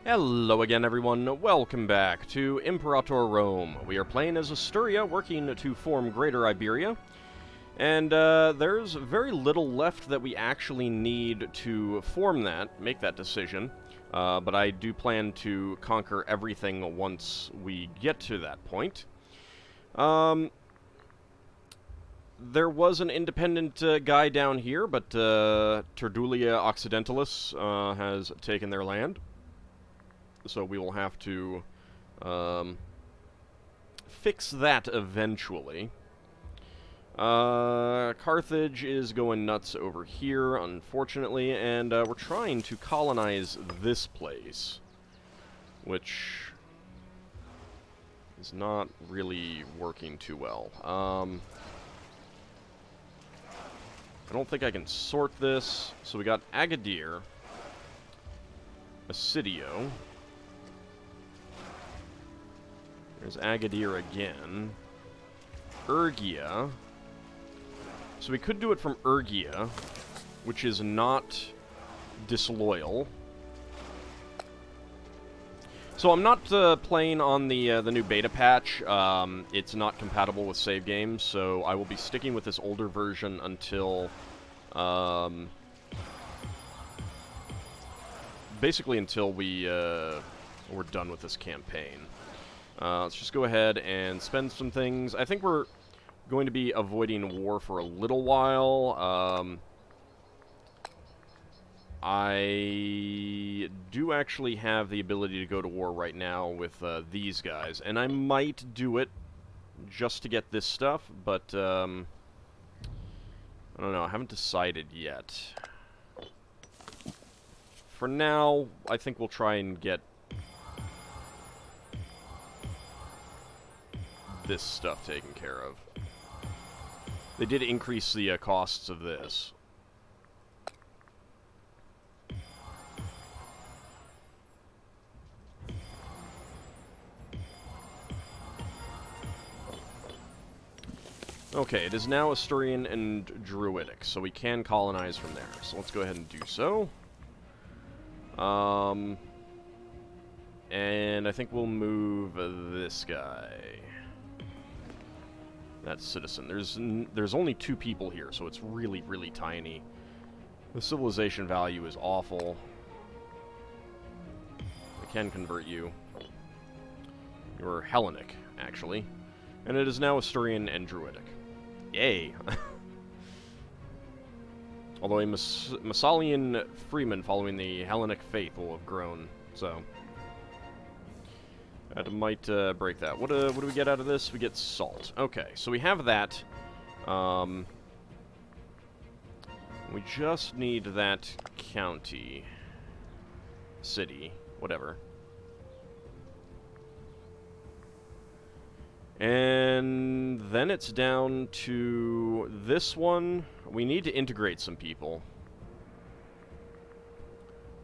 Hello again, everyone. Welcome back to Imperator Rome. We are playing as Asturia, working to form Greater Iberia. And there's very little left that we actually need to form that, make that decision. But I do plan to conquer everything once we get to that point. There was an independent guy down here, but Terdulia Occidentalis has taken their land. So we will have to fix that eventually. Carthage is going nuts over here, unfortunately, and we're trying to colonize this place, which is not really working too well. I don't think I can sort this. So we got Agadir, Assidio. There's Agadir again. Urgia. So we could do it from Urgia, which is not disloyal. So I'm not playing on the new beta patch. It's not compatible with save games, so I will be sticking with this older version until basically until we're done with this campaign. Let's just go ahead and spend some things. I think we're going to be avoiding war for a little while. I do actually have the ability to go to war right now with these guys, and I might do it just to get this stuff, but I don't know, I haven't decided yet. For now, I think we'll try and get this stuff taken care of. They did increase the costs of this. Okay, it is now Asturian and Druidic, so we can colonize from there. So let's go ahead and do so. And I think we'll move this guy. That citizen. There's only 2 people here, so it's really, really tiny. The civilization value is awful. I can convert you. You're Hellenic, actually. And it is now Asturian and Druidic. Yay! Although a Massalian freeman following the Hellenic faith will have grown, so that might break that. What do we get out of this? We get salt. Okay, so we have that. We just need that county, city, whatever. And then it's down to this one. We need to integrate some people.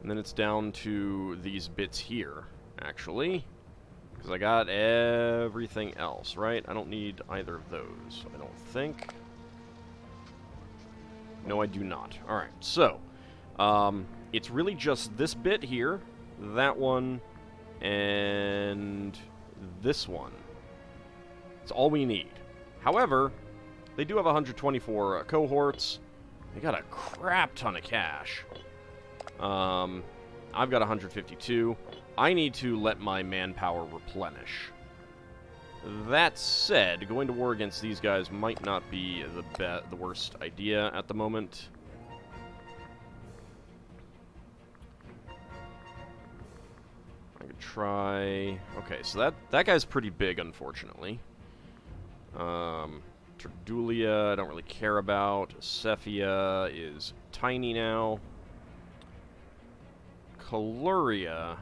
And then it's down to these bits here, actually. Because I got everything else, right? I don't need either of those, I don't think. No, I do not. Alright, so it's really just this bit here, that one, and this one. That's all we need. However, they do have 124 cohorts. They got a crap ton of cash. I've got 152. I need to let my manpower replenish. That said, going to war against these guys might not be the worst idea at the moment. I could try... Okay, so that guy's pretty big, unfortunately. Terdulia, I don't really care about. Cephia is tiny now. Coluria.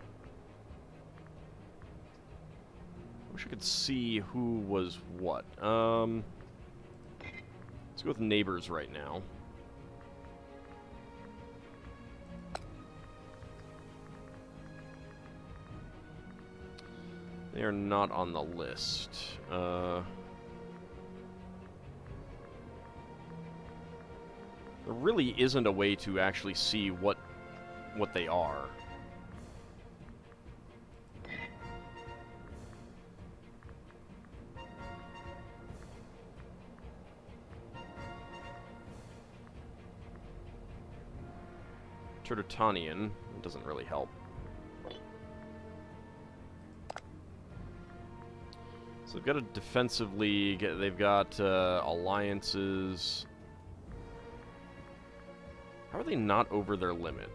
Wish I could see who was what. Let's go with neighbors right now. They are not on the list. There really isn't a way to actually see what they are. Turtotanian. It doesn't really help. So they've got a defensive league. They've got alliances. How are they not over their limit?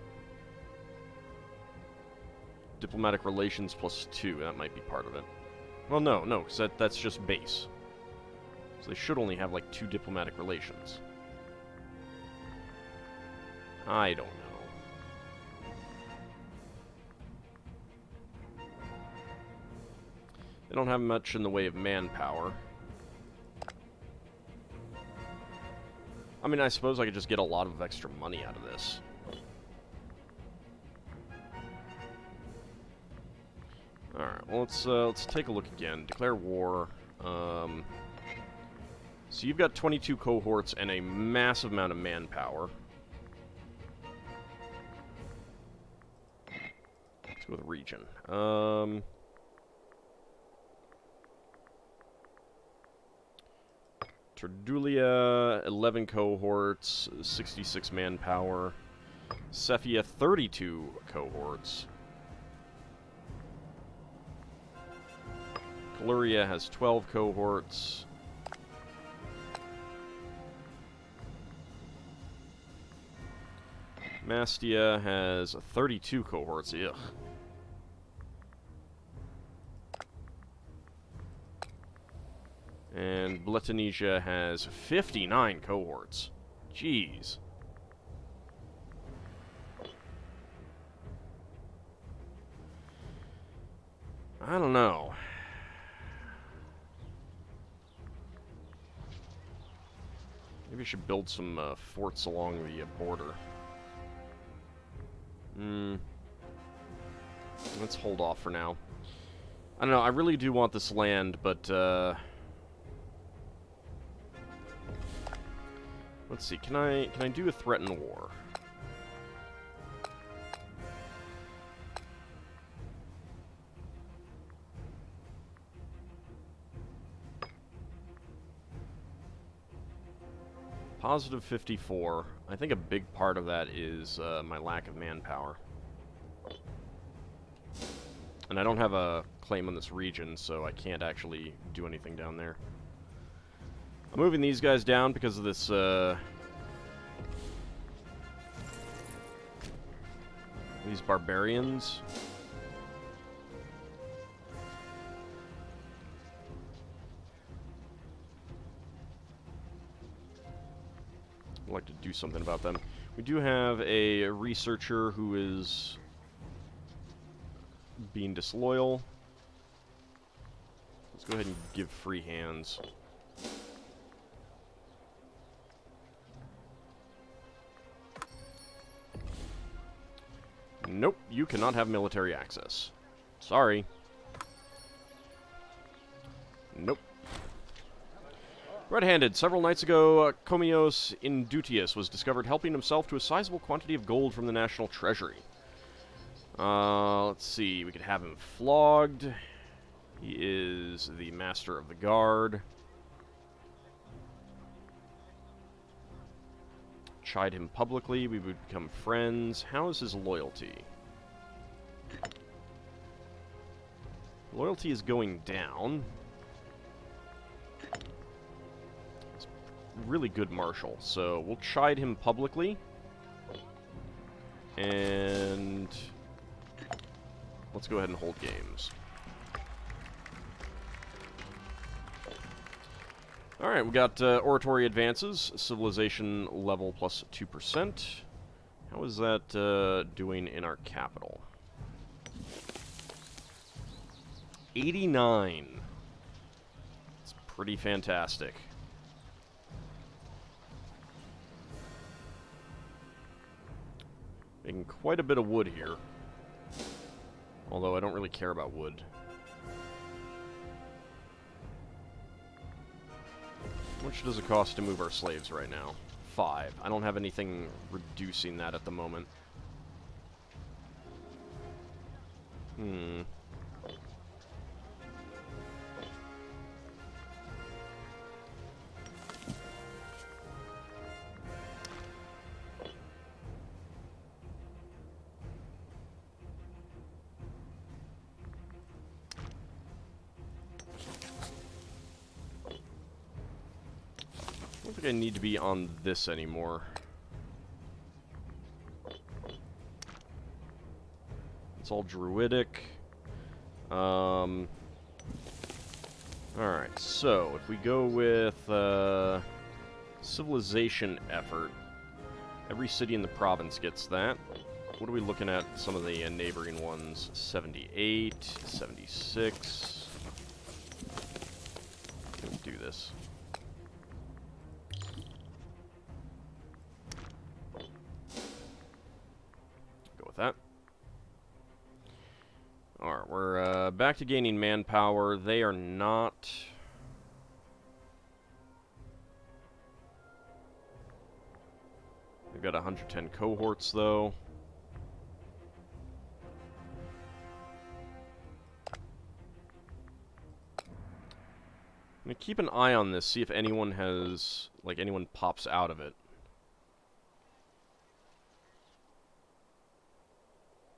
Diplomatic relations +2. That might be part of it. Well, no, because that's just base. So they should only have, like, 2 diplomatic relations. I don't know. They don't have much in the way of manpower. I mean, I suppose I could just get a lot of extra money out of this. Alright, well, let's take a look again. Declare war. So you've got 22 cohorts and a massive amount of manpower. Let's go with region. Turdulia, 11 cohorts, 66 manpower. Cephia, 32 cohorts. Caluria has 12 cohorts. Mastia has 32 cohorts. Ugh. And Bletanesia has 59 cohorts. Jeez. I don't know. Maybe I should build some forts along the border. Let's hold off for now. I don't know, I really do want this land, but let's see, can I do a threaten war? Positive 54. I think a big part of that is my lack of manpower. And I don't have a claim on this region, so I can't actually do anything down there. I'm moving these guys down because of this, these barbarians. I'd like to do something about them. We do have a researcher who is being disloyal. Let's go ahead and give free hands. Nope, you cannot have military access. Sorry. Nope. Red-handed. Several nights ago, Comios Indutius was discovered helping himself to a sizable quantity of gold from the national treasury. Let's see. We could have him flogged. He is the master of the guard. Chide him publicly. We would become friends. How is his loyalty? Loyalty is going down. It's really good marshal, so we'll chide him publicly. And let's go ahead and hold games. Alright, we got oratory advances, civilization level plus 2%. How is that doing in our capital? 89. It's pretty fantastic. Making quite a bit of wood here. Although I don't really care about wood. How much does it cost to move our slaves right now? 5. I don't have anything reducing that at the moment. think I need to be on this anymore. It's all druidic. Alright, so if we go with civilization effort, every city in the province gets that. What are we looking at? Some of the neighboring ones. 78, 76. Can we do this? Go with that. Alright, we're back to gaining manpower. They are not... We've got 110 cohorts, though. I'm gonna keep an eye on this, see if anyone has... like, anyone pops out of it.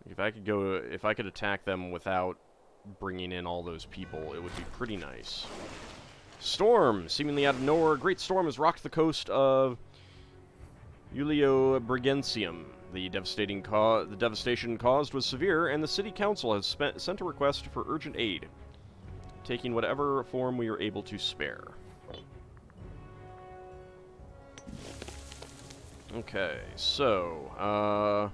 If I could attack them without bringing in all those people, it would be pretty nice. Storm! Seemingly out of nowhere, a great storm has rocked the coast of Ulio-Brigensium. The devastation caused was severe, and the city council has sent a request for urgent aid, taking whatever form we are able to spare. Okay, so,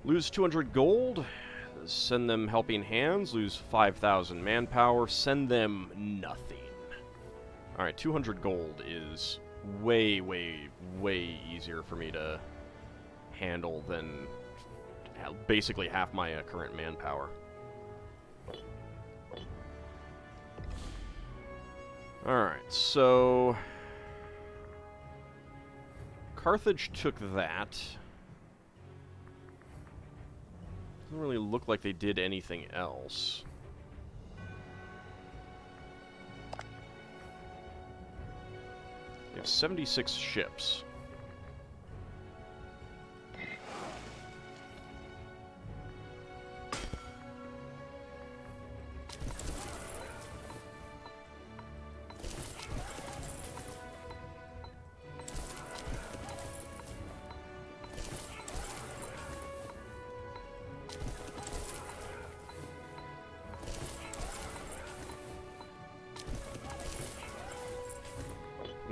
lose 200 gold, send them helping hands, lose 5,000 manpower, send them nothing. Alright, 200 gold is way, way, way easier for me to handle than basically half my current manpower. Alright, so... Carthage took that. Doesn't really look like they did anything else. They have 76 ships.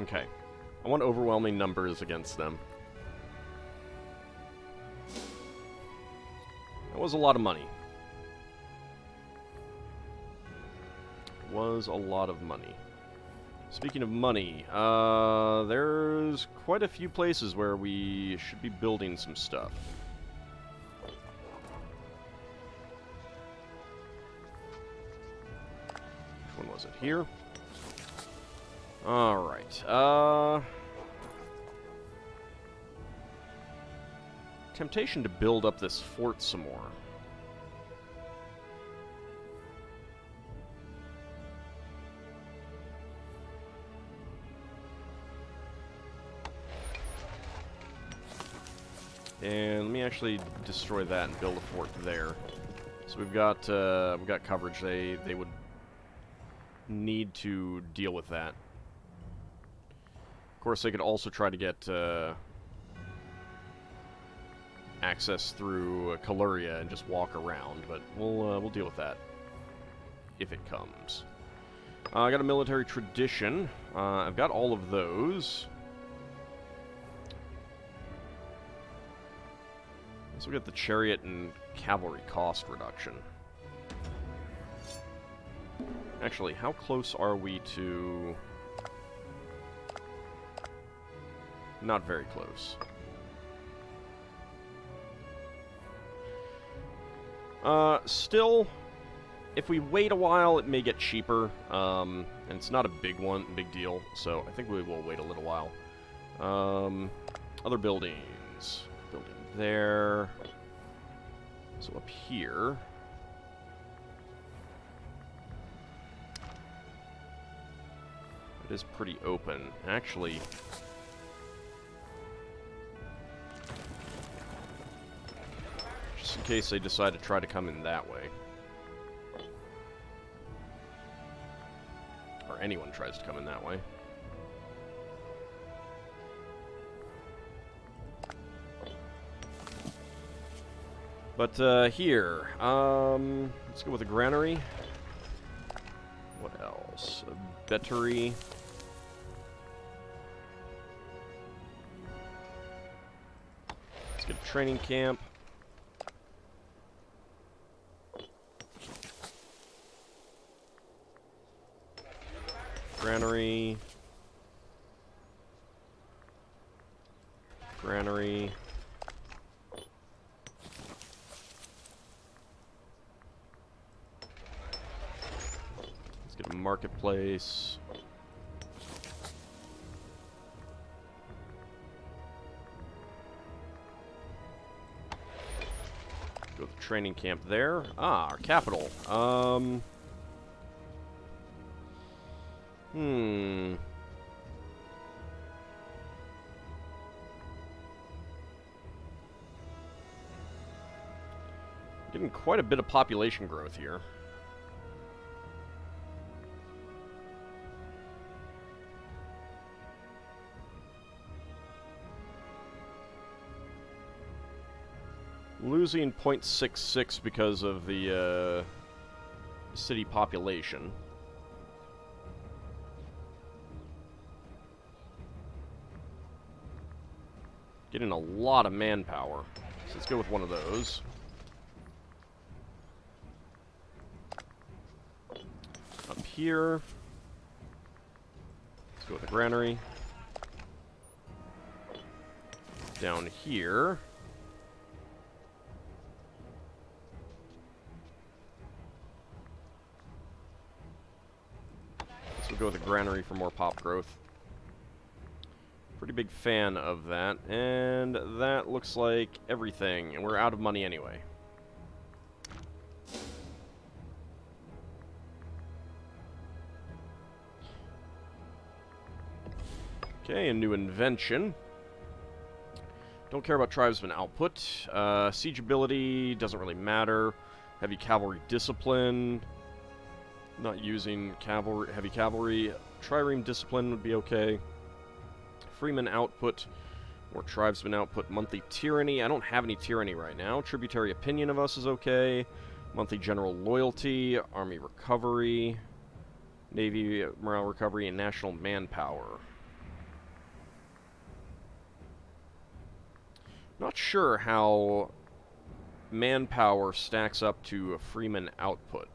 Okay. I want overwhelming numbers against them. That was a lot of money. It was a lot of money. Speaking of money, there's quite a few places where we should be building some stuff. Which one was it? Here? Alright, temptation to build up this fort some more. And let me actually destroy that and build a fort there. So we've got coverage. They would need to deal with that. Of course, they could also try to get access through Caluria and just walk around, but we'll deal with that if it comes. I got a military tradition. I've got all of those. Let's look at the chariot and cavalry cost reduction. Actually, how close are we to... Not very close. Still, if we wait a while, it may get cheaper. And it's not a big deal, so I think we will wait a little while. Other buildings. Building there. So up here... It is pretty open. Actually... Just in case they decide to try to come in that way. Or anyone tries to come in that way. But here, let's go with a granary. What else? A bettery. Let's get a training camp. Granary. Granary. Let's get a marketplace. Go to the training camp there. Ah, our capital. Getting quite a bit of population growth here. Losing 0.66 because of the city population. Getting a lot of manpower. So let's go with one of those. Up here. Let's go with the granary. Down here. So we'll go with the granary for more pop growth. Pretty big fan of that. And that looks like everything. And we're out of money anyway. Okay, a new invention. Don't care about tribesman output. Siege ability doesn't really matter. Heavy cavalry discipline. Not using cavalry, heavy cavalry. Trireme discipline would be okay. Freeman output. More tribesman output. Monthly tyranny. I don't have any tyranny right now. Tributary opinion of us is okay. Monthly general loyalty. Army recovery. Navy morale recovery. And national manpower. Not sure how manpower stacks up to a Freeman output.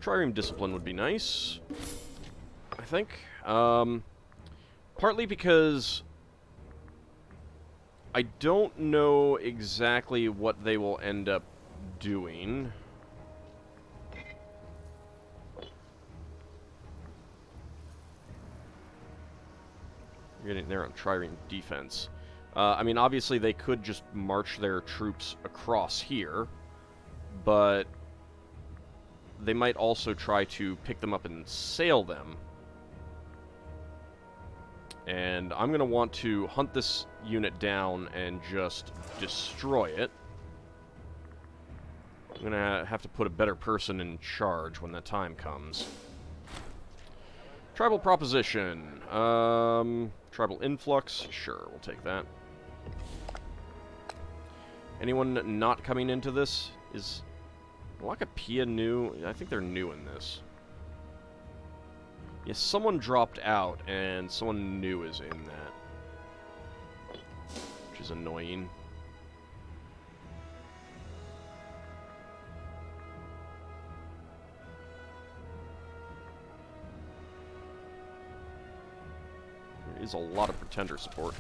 Trireme discipline would be nice, I think. Partly because I don't know exactly what they will end up doing. You're getting there on trireme defense. I mean, obviously they could just march their troops across here, but they might also try to pick them up and sail them. And I'm going to want to hunt this unit down and just destroy it. I'm going to have to put a better person in charge when that time comes. Tribal proposition. Tribal influx. Sure, we'll take that. Anyone not coming into this? Is Lacapia new? I think they're new in this. Yes, someone dropped out, and someone new is in that. Which is annoying. There is a lot of pretender support.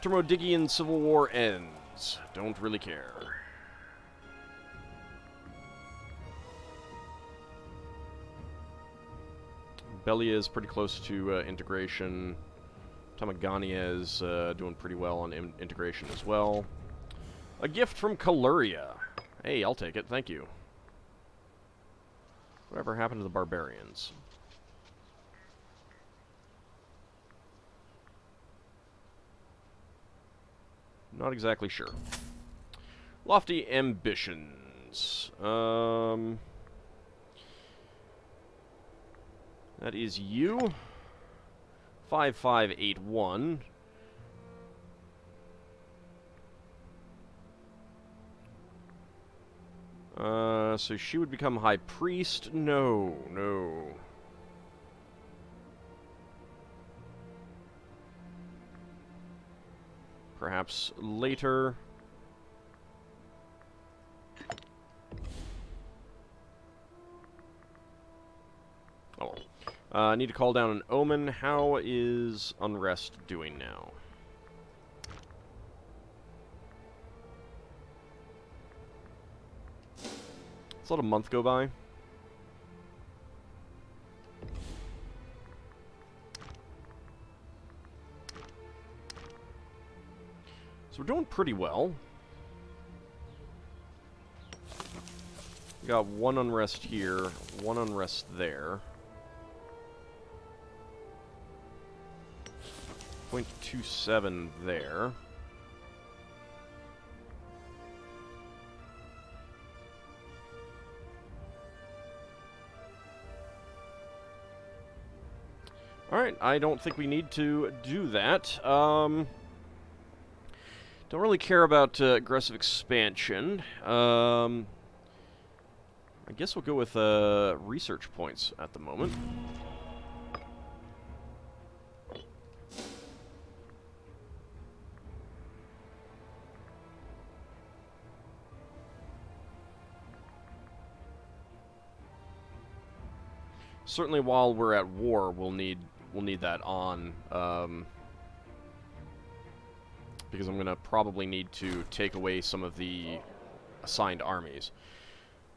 Thermodigian Civil War ends. Don't really care. Belia is pretty close to integration. Tamagania is doing pretty well on integration as well. A gift from Caluria. Hey, I'll take it. Thank you. Whatever happened to the barbarians? Not exactly sure. Lofty ambitions. That is you. 5581. So she would become High Priest? No, no. Perhaps later. Oh. I need to call down an omen. How is Unrest doing now? Let's let a month go by. So we're doing pretty well. We got one unrest here, one unrest there. 0.27 there. Alright, I don't think we need to do that. Don't really care about aggressive expansion. I guess we'll go with research points at the moment. Certainly while we're at war, we'll need that on, because I'm going to probably need to take away some of the assigned armies.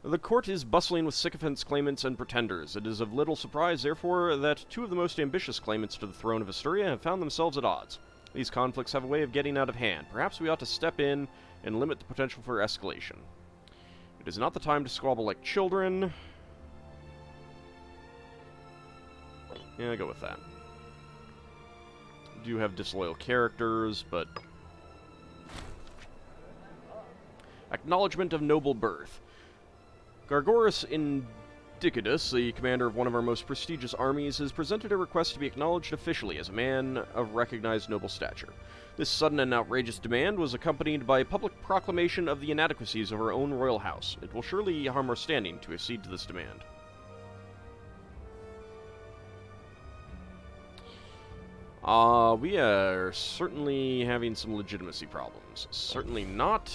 The court is bustling with sycophants, claimants, and pretenders. It is of little surprise, therefore, that two of the most ambitious claimants to the throne of Asturia have found themselves at odds. These conflicts have a way of getting out of hand. Perhaps we ought to step in and limit the potential for escalation. It is not the time to squabble like children. Yeah, I'll go with that. Do have disloyal characters, but... Acknowledgement of noble birth. Gargorus Indicatus, the commander of one of our most prestigious armies, has presented a request to be acknowledged officially as a man of recognized noble stature. This sudden and outrageous demand was accompanied by a public proclamation of the inadequacies of our own royal house. It will surely harm our standing to accede to this demand. We are certainly having some legitimacy problems. Certainly not.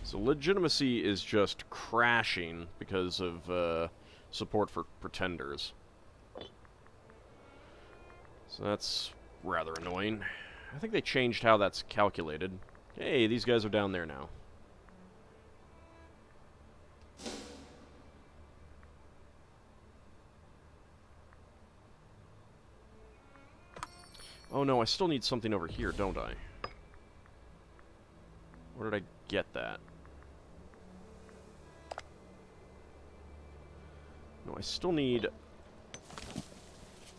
So legitimacy is just crashing because of support for pretenders. So that's rather annoying. I think they changed how that's calculated. Hey, these guys are down there now. Oh no, I still need something over here, don't I? Where did I get that? No, I still need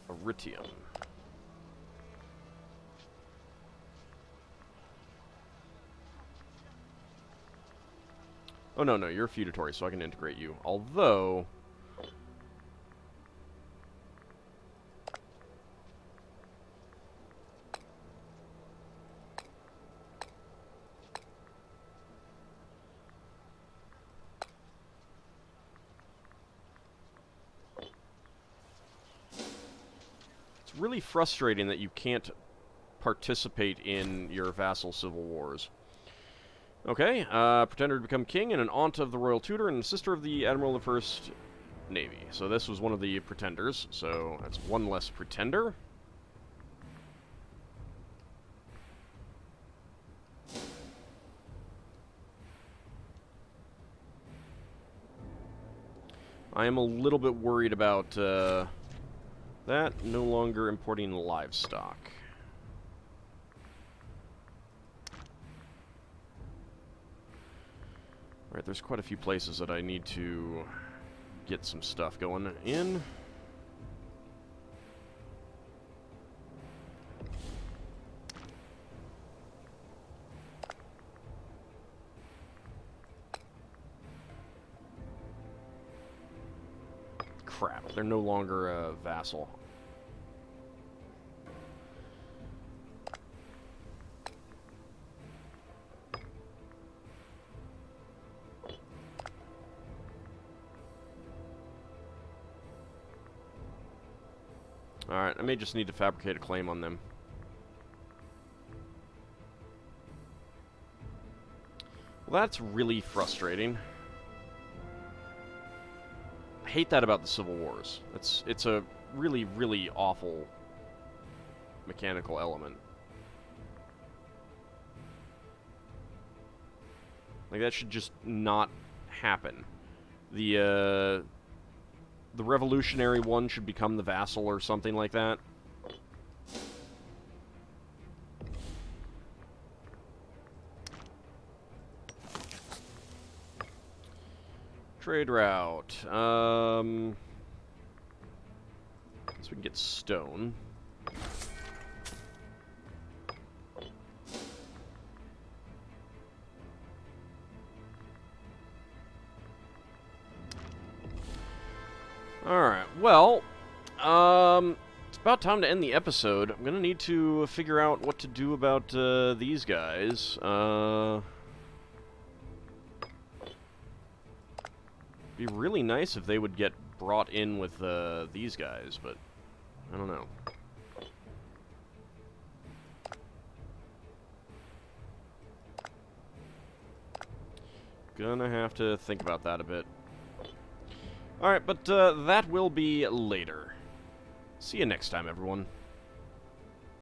Aritium. Oh, no, no, you're a feudatory, so I can integrate you. Although... really frustrating that you can't participate in your vassal civil wars. Okay, pretender to become king and an aunt of the royal tutor and sister of the admiral of the first navy. So this was one of the pretenders, so that's one less pretender. I am a little bit worried about that, no longer importing livestock. there's quite a few places that I need to get some stuff going in. Crap, they're no longer a vassal. Alright, I may just need to fabricate a claim on them. Well, that's really frustrating. I hate that about the Civil Wars. It's a really, really awful mechanical element. Like, that should just not happen. The revolutionary one should become the vassal or something like that. Trade route. So we can get stone. Alright, well, it's about time to end the episode. I'm gonna need to figure out what to do about these guys. Be really nice if they would get brought in with these guys, but I don't know. Gonna have to think about that a bit. Alright, but that will be later. See you next time, everyone.